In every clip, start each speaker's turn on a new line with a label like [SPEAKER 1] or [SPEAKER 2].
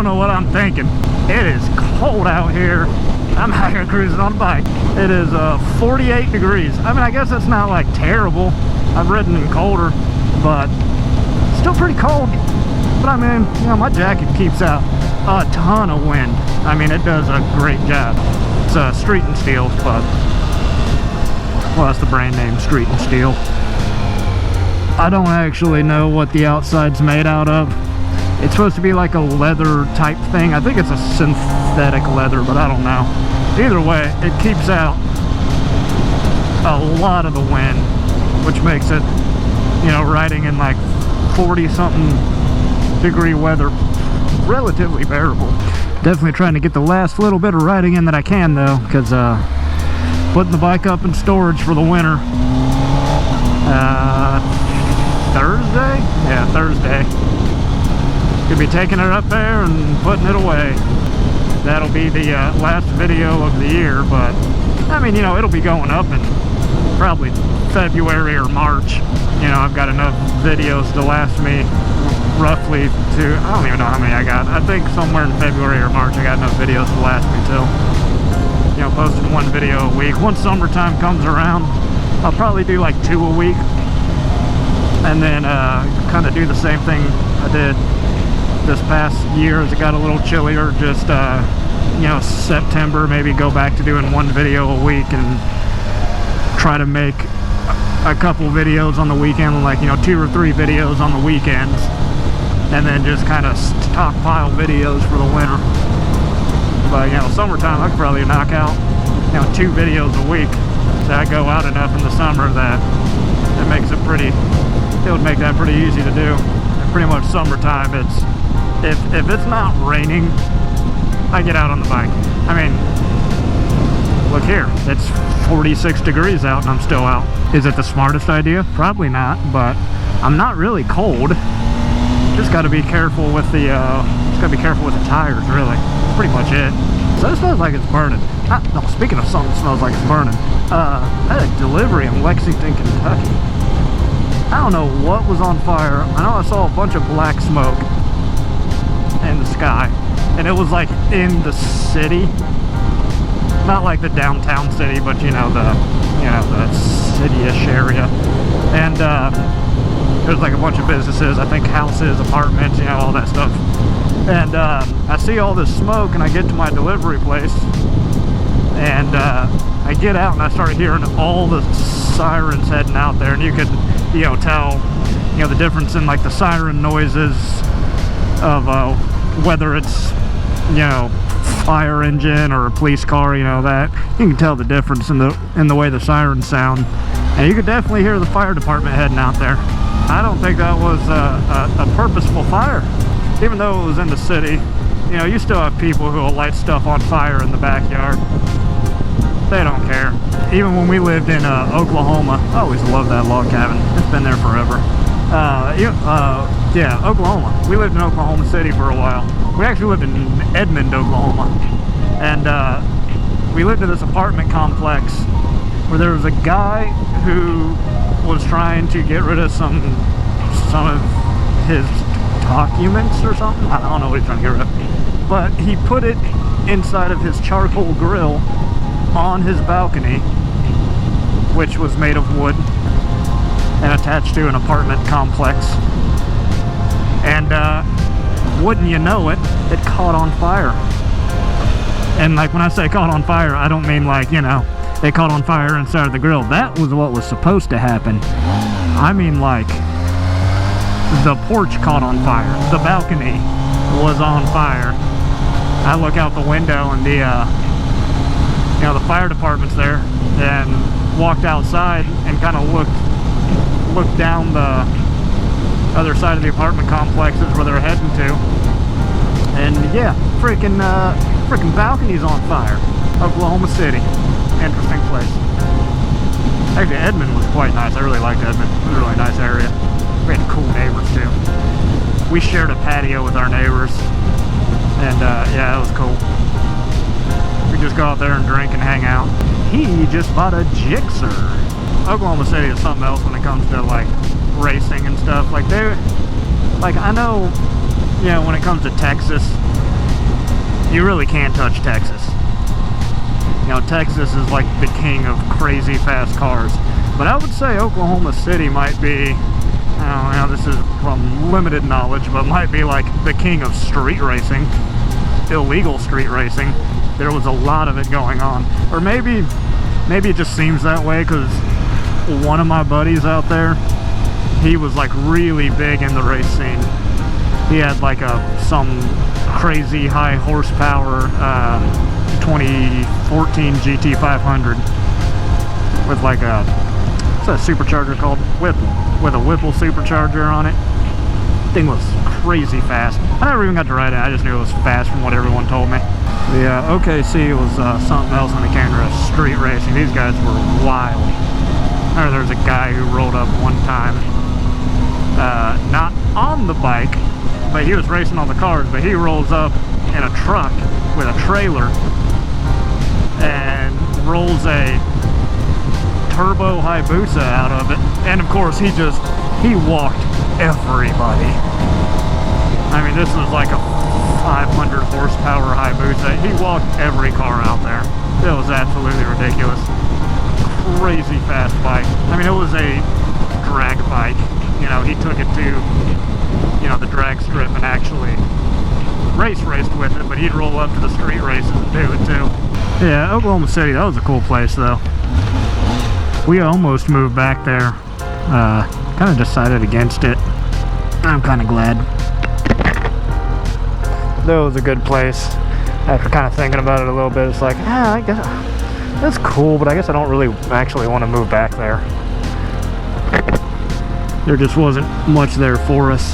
[SPEAKER 1] don't know what I'm thinking. It is cold out here. I'm out here cruising on a bike. It is 48 degrees. I mean, I guess it's not like terrible. I've ridden in colder, but still pretty cold. But I mean, you know, my jacket keeps out a ton of wind. I mean, it does a great job. It's Street and Steel, but well, that's the brand name, Street and Steel. I don't actually know what the outside's made out of. It's supposed to be like a leather type thing. I think it's a synthetic leather, but I don't know. Either way, it keeps out a lot of the wind, which makes it, you know, riding in like 40-something degree weather relatively bearable. Definitely trying to get the last little bit of riding in that I can, though, because putting the bike up in storage for the winter. Thursday? Yeah, Thursday. Could be taking it up there and putting it away. That'll be the last video of the year, but I mean, you know, it'll be going up in probably February or March. You know, I've got enough videos to last me roughly to, I don't even know how many I got. I think somewhere in February or March I got enough videos to last me till, you know, posting one video a week. Once summertime comes around, I'll probably do like 2 a week, and then kind of do the same thing I did this past year as it got a little chillier. Just you know, September, maybe go back to doing 1 video a week and try to make a couple videos on the weekend, like, you know, 2 or 3 videos on the weekends, and then just kind of stockpile videos for the winter. But, you know, summertime I could probably knock out, you know, 2 videos a week. So I go out enough in the summer that it makes it pretty, it would make that pretty easy to do. And pretty much summertime, it's, if it's not raining, I get out on the bike. I mean, look here, it's 46 degrees out and I'm still out. Is it the smartest idea? Probably not, but I'm not really cold. Just got to be careful with the tires, really. That's pretty much it. So it smells like it's burning. No, speaking of something that smells like it's burning, I had a delivery in Lexington, Kentucky. I don't know what was on fire. I know I saw a bunch of black smoke in the sky, and it was like in the city, not like the downtown city, but you know, the city-ish area. And there's like a bunch of businesses, I think houses, apartments, you know, all that stuff. And I see all this smoke, and I get to my delivery place, and I get out and I started hearing all the sirens heading out there, and you could, you know, tell, you know, the difference in like the siren noises of whether it's, you know, fire engine or a police car, you know, that you can tell the difference in the way the sirens sound. And you could definitely hear the fire department heading out there. I don't think that was a purposeful fire, even though it was in the city. You know, you still have people who will light stuff on fire in the backyard. They don't care. Even when we lived in Oklahoma, I always loved that log cabin. It's been there forever. Yeah, Oklahoma. We lived in Oklahoma City for a while. We actually lived in Edmond, Oklahoma. And we lived in this apartment complex where there was a guy who was trying to get rid of some of his documents or something. I don't know what he's trying to get rid of. But he put it inside of his charcoal grill on his balcony, which was made of wood and attached to an apartment complex. And wouldn't you know it, it caught on fire. And like when I say caught on fire, I don't mean like, you know, it caught on fire inside of the grill. That was what was supposed to happen. I mean, like, the porch caught on fire. The balcony was on fire. I look out the window and the you know, the fire department's there, and walked outside and kind of looked down the other side of the apartment complexes where they're heading to, and yeah, freaking balcony's on fire. Oklahoma City, interesting place. Actually, Edmond was quite nice. I really liked Edmond. It was a really nice area. We had cool neighbors too. We shared a patio with our neighbors, and yeah, it was cool. We just go out there and drink and hang out. He just bought a Gixxer. Oklahoma City is something else when it comes to like racing and stuff. Like I know, you know, when it comes to Texas, you really can't touch Texas. You know, Texas is like the king of crazy fast cars. But I would say Oklahoma City might be, I don't know, this is from limited knowledge, but might be like the king of street racing, illegal street racing. There was a lot of it going on. Or maybe it just seems that way because one of my buddies out there, he was like really big in the race scene. He had like some crazy high horsepower 2014 GT500 with like what's that supercharger called? Whipple, with a Whipple supercharger on it. Thing was crazy fast. I never even got to ride it. I just knew it was fast from what everyone told me. The OKC was something else when it came to street racing. These guys were wild. I remember there was a guy who rolled up one time, not on the bike, but he was racing all the cars, but he rolls up in a truck with a trailer and rolls a turbo Hayabusa out of it. And of course, he walked everybody. I mean, this was like a 500 horsepower Hayabusa. He walked every car out there. It was absolutely ridiculous. Crazy fast bike. I mean, it was a drag bike. You know, he took it to, you know, the drag strip and actually raced with it, but he'd roll up to the street races and do it too. Yeah, Oklahoma City, that was a cool place though. We almost moved back there. Kind of decided against it. I'm kind of glad. That was a good place. After kind of thinking about it a little bit, it's like, I guess that's cool, but I guess I don't really actually want to move back there. There just wasn't much there for us.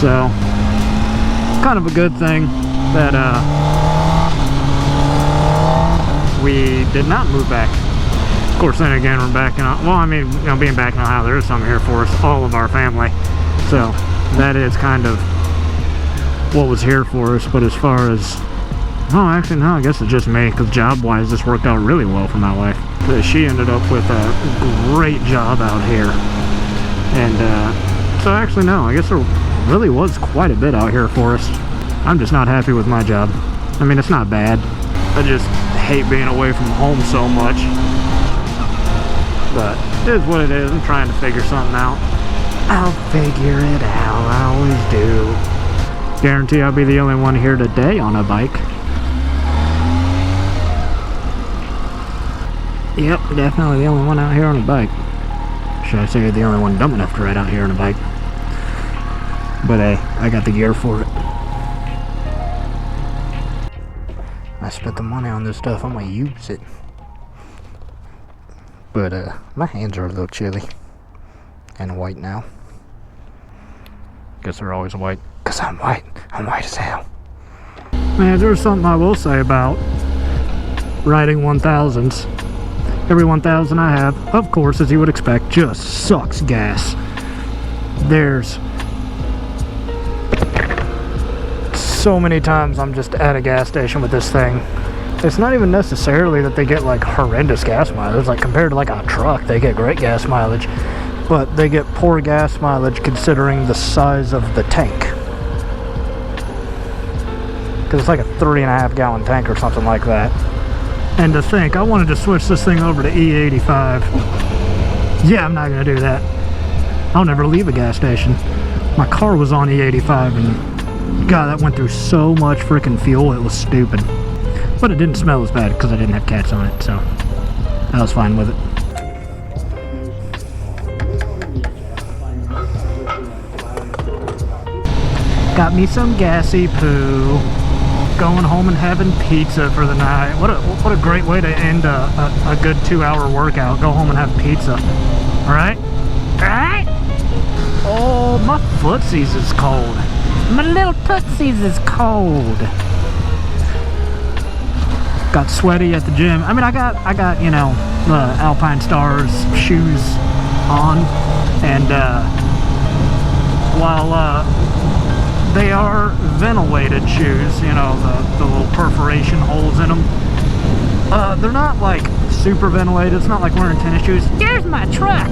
[SPEAKER 1] So, kind of a good thing that we did not move back. Of course, then again, we're back in, well, I mean, you know, being back in Ohio, there is something here for us, all of our family. So, that is kind of what was here for us. But as far as, oh, actually, no, I guess it's just me, because job-wise, this worked out really well for my wife. She ended up with a great job out here. And, so actually, no, I guess there really was quite a bit out here for us. I'm just not happy with my job. I mean, it's not bad. I just hate being away from home so much. But it is what it is. I'm trying to figure something out. I'll figure it out. I always do. Guarantee I'll be the only one here today on a bike. Yep, definitely the only one out here on a bike. Should I say the only one dumb enough to ride out here on a bike. But hey, I got the gear for it. I spent the money on this stuff, I'm gonna use it. But my hands are a little chilly. And white now. Guess they're always white. Cause I'm white. I'm white as hell. Man, there's something I will say about riding 1000s. Every 1000 I have, of course, as you would expect, just sucks gas. There's so many times I'm just at a gas station with this thing. It's not even necessarily that they get like horrendous gas mileage. Like compared to like a truck, they get great gas mileage. But they get poor gas mileage considering the size of the tank. Because it's like a 3.5 gallon tank or something like that. And to think, I wanted to switch this thing over to E85. Yeah, I'm not going to do that. I'll never leave a gas station. My car was on E85 and God, that went through so much freaking fuel, it was stupid. But it didn't smell as bad because I didn't have cats on it, so I was fine with it. Got me some gassy poo. Going home and having pizza for the night. What a great way to end a good 2-hour workout. Go home and have pizza. Alright? Alright? Oh, my footsies is cold. My little tootsies is cold. Got sweaty at the gym. I mean, I got you know, the Alpine Stars shoes on. And while they are ventilated shoes, you know, the little perforation holes in them. They're not like super ventilated. It's not like wearing tennis shoes. Here's my truck.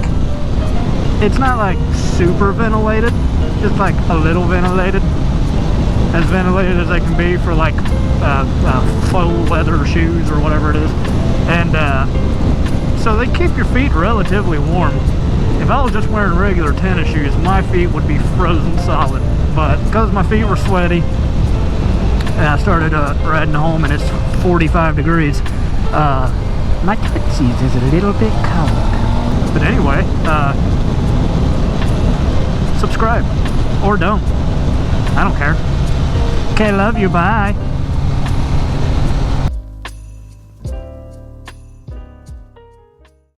[SPEAKER 1] It's not like super ventilated, just like a little ventilated. as ventilated as they can be for like faux leather shoes or whatever it is. And so they keep your feet relatively warm. If I was just wearing regular tennis shoes, my feet would be frozen solid. But because my feet were sweaty, and I started riding home and it's 45 degrees, my tootsies is a little bit cold. But anyway, subscribe or don't. I don't care. Okay, love you. Bye.